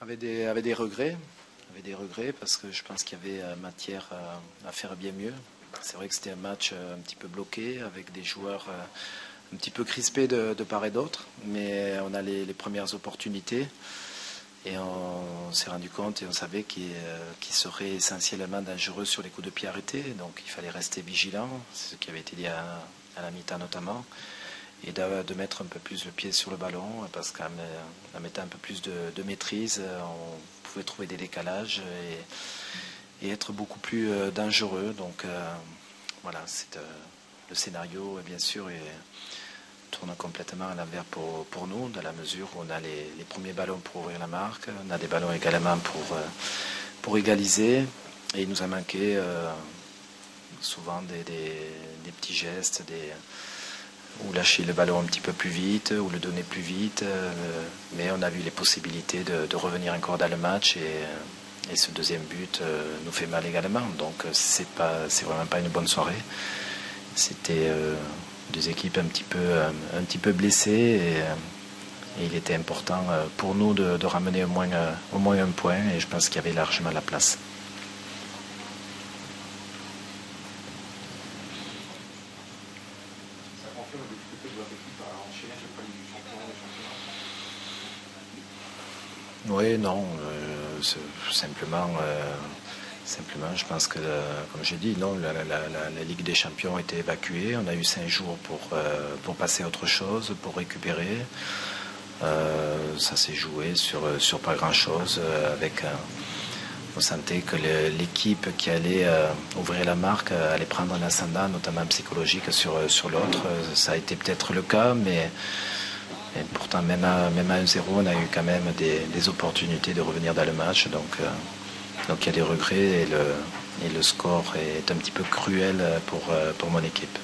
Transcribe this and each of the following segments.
Avec des regrets. Avec des regrets parce que je pense qu'il y avait matière à faire bien mieux. C'est vrai que c'était un match un petit peu bloqué avec des joueurs un petit peu crispés de part et d'autre, mais on a les premières opportunités et on s'est rendu compte et on savait qu'il serait essentiellement dangereux sur les coups de pied arrêtés, donc il fallait rester vigilant, c'est ce qui avait été dit à la mi-temps notamment, et de mettre un peu plus le pied sur le ballon parce qu'en mettant un peu plus de maîtrise, on pouvait trouver des décalages et être beaucoup plus dangereux. Donc voilà, le scénario bien sûr tourne complètement à l'envers pour nous, dans la mesure où on a les premiers ballons pour ouvrir la marque, on a des ballons également pour égaliser, et il nous a manqué souvent des petits gestes, ou lâcher le ballon un petit peu plus vite, ou le donner plus vite, mais on a vu les possibilités de revenir encore dans le match, et ce deuxième but nous fait mal également, donc c'est vraiment pas une bonne soirée. C'était deux équipes un petit peu blessées, et il était important pour nous de ramener au moins un point, et je pense qu'il y avait largement la place. Oui, non, simplement, je pense que, comme j'ai dit, non, la Ligue des Champions a été évacuée. On a eu 5 jours pour passer à autre chose, pour récupérer. Ça s'est joué sur pas grand-chose. On sentait que l'équipe qui allait ouvrir la marque allait prendre un ascendant, notamment psychologique, sur l'autre. Ça a été peut-être le cas, mais pourtant, même à 1-0, on a eu quand même des opportunités de revenir dans le match. Donc il y a des regrets, et le score est un petit peu cruel pour mon équipe.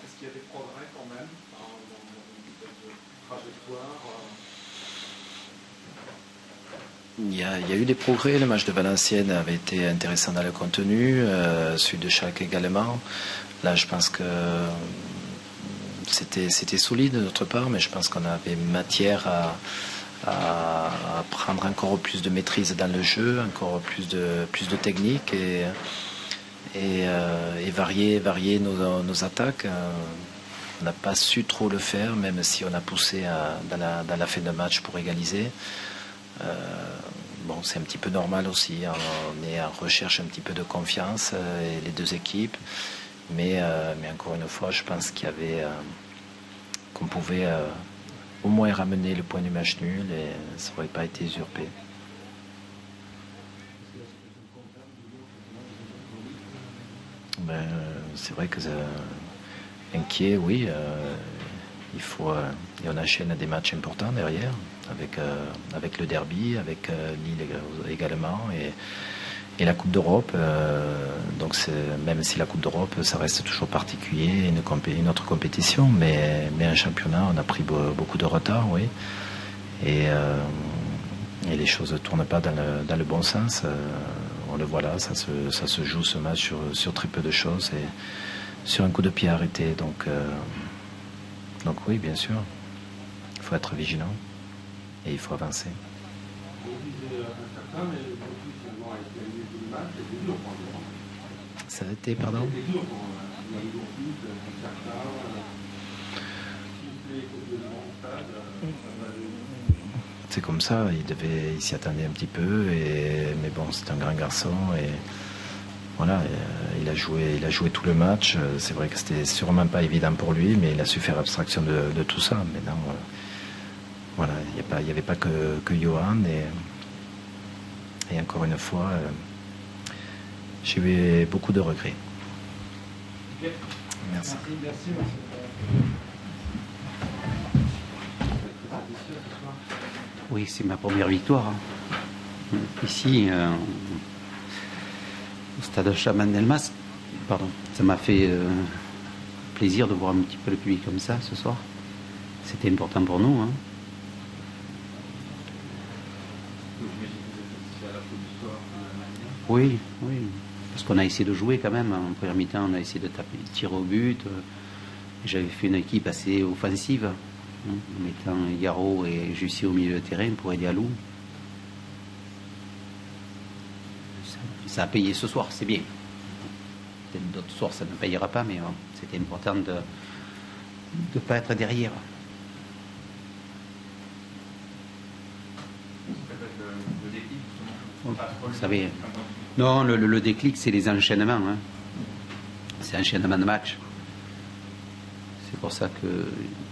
Est-ce qu'il y a des progrès quand même dans cette trajectoire? Il y a eu des progrès. Le match de Valenciennes avait été intéressant dans le contenu, celui de Schalke également. Là, je pense que c'était solide de notre part, mais je pense qu'on avait matière à prendre encore plus de maîtrise dans le jeu, encore plus de technique, et varier nos attaques. On n'a pas su trop le faire, même si on a poussé dans la fin de match pour égaliser. Bon, c'est un petit peu normal aussi. On est en recherche un petit peu de confiance, les deux équipes. Mais encore une fois, je pense qu'on pouvait au moins ramener le point du match nul, et ça n'aurait pas été usurpé. C'est vrai que inquiet, oui. Et on enchaîne des matchs importants derrière, avec le derby, avec Lille également, et la Coupe d'Europe. Donc même si la Coupe d'Europe, ça reste toujours particulier, une autre compétition, mais un championnat, on a pris beaucoup de retard, oui. Et les choses ne tournent pas dans le bon sens. On le voit là, ça se joue ce match sur très peu de choses, et sur un coup de pied arrêté. Donc oui, bien sûr, il faut être vigilant et il faut avancer. Ça a été, pardon? C'est comme ça, il s'y attendait un petit peu, mais bon, c'est un grand garçon, et voilà, il a joué tout le match. C'est vrai que c'était sûrement pas évident pour lui, mais il a su faire abstraction de tout ça. Maintenant, voilà, il n'y avait pas que Johan, et encore une fois, j'ai eu beaucoup de regrets. Okay. Merci. Merci. Oui, c'est ma première victoire. Ici, au stade Chaman-Delmas. Pardon. Ça m'a fait plaisir de voir un petit peu le public comme ça ce soir. C'était important pour nous. Hein. Oui. Parce qu'on a essayé de jouer quand même. En première mi-temps, on a essayé de taper, de tirer au but. J'avais fait une équipe assez offensive. en mettant Yaro et Jussier au milieu de terrain pour aider Alou. Ça a payé ce soir, c'est bien. Peut-être d'autres soirs ça ne payera pas, mais bon, c'était important de ne pas être derrière. Vous savez, non, le déclic, c'est les enchaînements. Hein. C'est l'enchaînement de match. C'est pour ça que,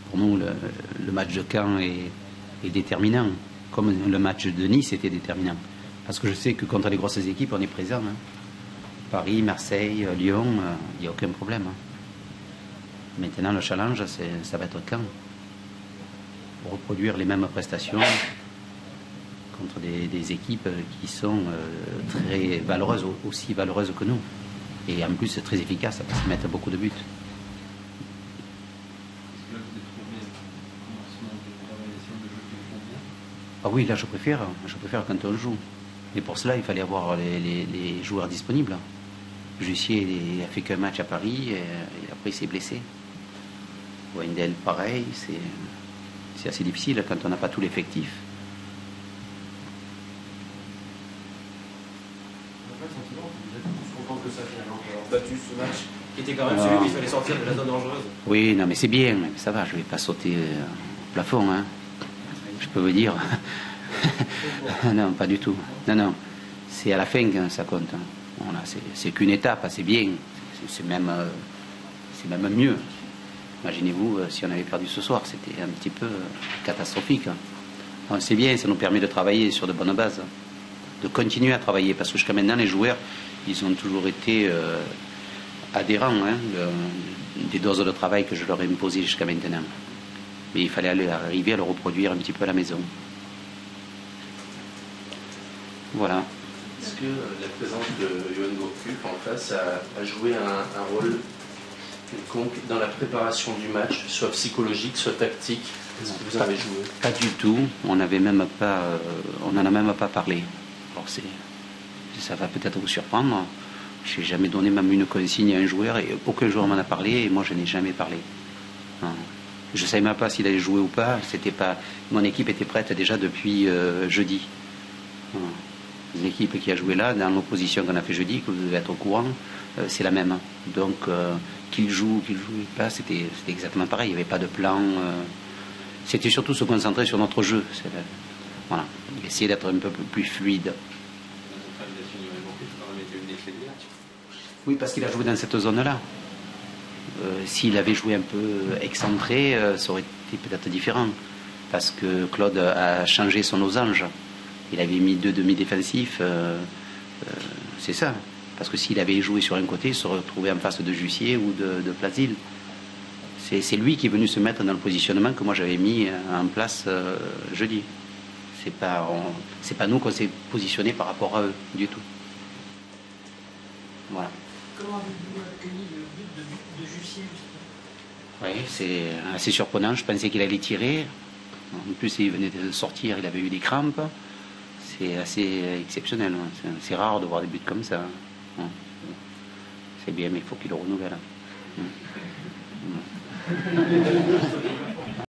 pour nous, le match de Caen est déterminant. Comme le match de Nice était déterminant. Parce que je sais que contre les grosses équipes, on est présent. Hein. Paris, Marseille, Lyon, il n'y a aucun problème. Hein. Maintenant, le challenge, ça va être Caen. Pour reproduire les mêmes prestations contre des équipes qui sont très valeureuses, aussi valeureuses que nous. Et en plus, très efficaces parce qu'ils mettent beaucoup de buts. Ah oui, là, je préfère quand on joue. Et pour cela, il fallait avoir les joueurs disponibles. Jussier a fait qu'un match à Paris et après il s'est blessé. Wendel, pareil, c'est assez difficile quand on n'a pas tout l'effectif. Que ça finalement, battu ce match qui était quand même celui où il fallait sortir de la zone dangereuse. Oui, non mais c'est bien, mais ça va, je vais pas sauter au plafond, hein. Je peux vous dire. Non, pas du tout. Non, c'est à la fin que ça compte. Hein. Voilà, c'est qu'une étape, c'est bien, c'est même mieux. Imaginez-vous si on avait perdu ce soir, c'était un petit peu catastrophique. Hein. C'est bien, ça nous permet de travailler sur de bonnes bases, de continuer à travailler, parce que jusqu'à maintenant les joueurs ils ont toujours été adhérents des doses de travail que je leur ai imposées jusqu'à maintenant. Mais il fallait arriver à le reproduire un petit peu à la maison. Voilà. Est-ce que la présence de Johan Gourcuff en face a joué un rôle quelconque dans la préparation du match, soit psychologique, soit tactique? Est-ce que vous avez joué? Pas du tout. On n'en a même pas parlé. Alors ça va peut-être vous surprendre. Je n'ai jamais donné même une consigne à un joueur et aucun joueur m'en a parlé et moi je n'ai jamais parlé. Non. Je ne savais même pas s'il allait jouer ou pas. Mon équipe était prête déjà depuis jeudi. L'équipe qui a joué là, dans l'opposition qu'on a fait jeudi, que vous devez être au courant, c'est la même. Donc qu'il joue pas, c'était exactement pareil. Il n'y avait pas de plan. C'était surtout se concentrer sur notre jeu. Voilà. Essayer d'être un peu plus fluide. Oui, parce qu'il a joué dans cette zone-là. S'il avait joué un peu excentré, ça aurait été peut-être différent. Parce que Claude a changé son losange. Il avait mis 2 demi-défensifs. C'est ça. Parce que s'il avait joué sur un côté, il se retrouvait en face de Jussier ou de Plasil. C'est lui qui est venu se mettre dans le positionnement que moi j'avais mis en place jeudi. C'est pas nous qu'on s'est positionné par rapport à eux du tout. Voilà. Comment avez-vous accueilli le but de Jussier? Oui, c'est assez surprenant. Je pensais qu'il allait tirer. En plus, il venait de sortir, il avait eu des crampes. C'est assez exceptionnel. C'est rare de voir des buts comme ça. C'est bien, mais il faut qu'il le renouvelle.